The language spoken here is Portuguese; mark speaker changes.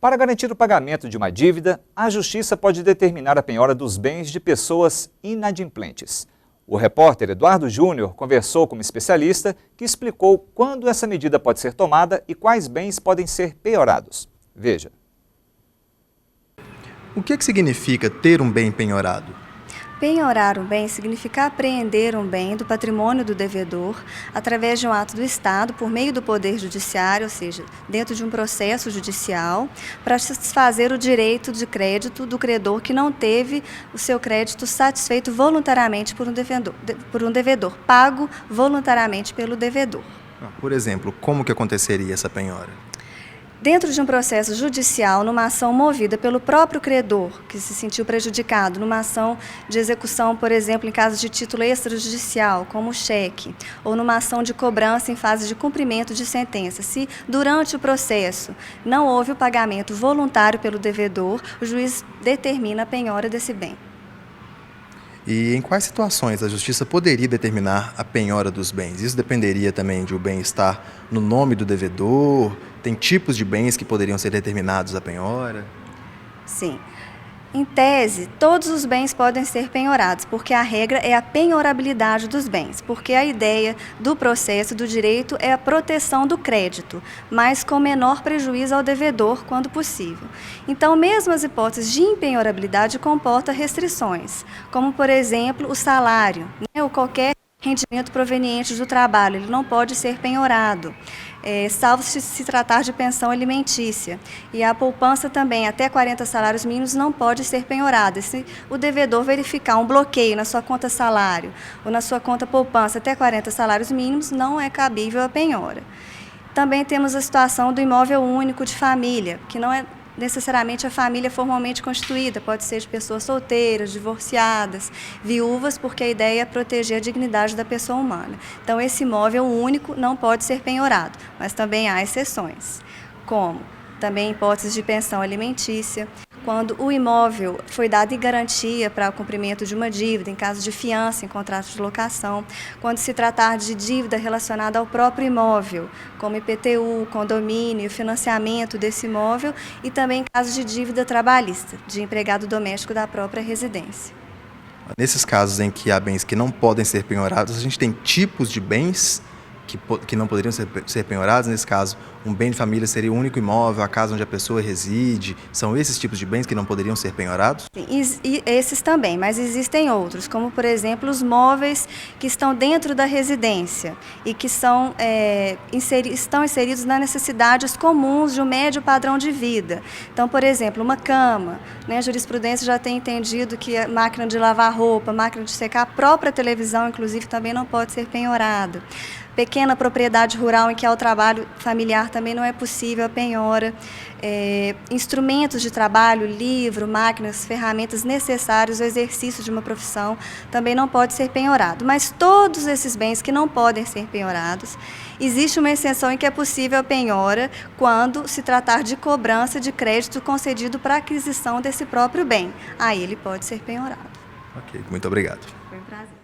Speaker 1: Para garantir o pagamento de uma dívida, a Justiça pode determinar a penhora dos bens de pessoas inadimplentes. O repórter Eduardo Júnior conversou com um especialista que explicou quando essa medida pode ser tomada e quais bens podem ser penhorados. Veja.
Speaker 2: O que significa ter um bem penhorado?
Speaker 3: Penhorar um bem significa apreender um bem do patrimônio do devedor através de um ato do Estado por meio do Poder Judiciário, ou seja, dentro de um processo judicial, para satisfazer o direito de crédito do credor que não teve o seu crédito satisfeito voluntariamente por um devedor, pago voluntariamente pelo devedor.
Speaker 2: Por exemplo, como que aconteceria essa penhora?
Speaker 3: Dentro de um processo judicial, numa ação movida pelo próprio credor, que se sentiu prejudicado, numa ação de execução, por exemplo, em caso de título extrajudicial, como cheque, ou numa ação de cobrança em fase de cumprimento de sentença, se durante o processo não houve o pagamento voluntário pelo devedor, o juiz determina a penhora desse bem.
Speaker 2: E em quais situações a Justiça poderia determinar a penhora dos bens? Isso dependeria também de o bem estar no nome do devedor? Tem tipos de bens que poderiam ser determinados a penhora?
Speaker 3: Sim. Em tese, todos os bens podem ser penhorados, porque a regra é a penhorabilidade dos bens, porque a ideia do processo do direito é a proteção do crédito, mas com menor prejuízo ao devedor quando possível. Então, mesmo as hipóteses de impenhorabilidade comportam restrições, como, por exemplo, o salário, ou qualquer rendimento proveniente do trabalho, ele não pode ser penhorado, salvo se tratar de pensão alimentícia. E a poupança também, até 40 salários mínimos, não pode ser penhorada. Se o devedor verificar um bloqueio na sua conta salário ou na sua conta poupança até 40 salários mínimos, não é cabível a penhora. Também temos a situação do imóvel único de família, que não é necessariamente a família formalmente constituída, pode ser de pessoas solteiras, divorciadas, viúvas, porque a ideia é proteger a dignidade da pessoa humana. Então, esse imóvel único não pode ser penhorado, mas também há exceções, como também hipóteses de pensão alimentícia, quando o imóvel foi dado em garantia para o cumprimento de uma dívida, em caso de fiança em contrato de locação, quando se tratar de dívida relacionada ao próprio imóvel, como IPTU, condomínio, financiamento desse imóvel, e também em caso de dívida trabalhista, de empregado doméstico da própria residência.
Speaker 2: Nesses casos em que há bens que não podem ser penhorados, a gente tem tipos de bens que não poderiam ser penhorados. Nesse caso, um bem de família seria o único imóvel, a casa onde a pessoa reside. São esses tipos de bens que não poderiam ser penhorados?
Speaker 3: Sim, e esses também, mas existem outros, como, por exemplo, os móveis que estão dentro da residência e que estão inseridos nas necessidades comuns de um médio padrão de vida. Então, por exemplo, uma cama, a jurisprudência já tem entendido que a máquina de lavar roupa, máquina de secar, a própria televisão, inclusive, também não pode ser penhorada. Pequena propriedade rural em que há o trabalho familiar também não é possível a penhora. Instrumentos de trabalho, livro, máquinas, ferramentas necessárias ao exercício de uma profissão também não pode ser penhorado. Mas todos esses bens que não podem ser penhorados, existe uma exceção em que é possível a penhora quando se tratar de cobrança de crédito concedido para a aquisição desse próprio bem. Aí ele pode ser penhorado.
Speaker 2: Ok, muito obrigado.
Speaker 3: Foi um prazer.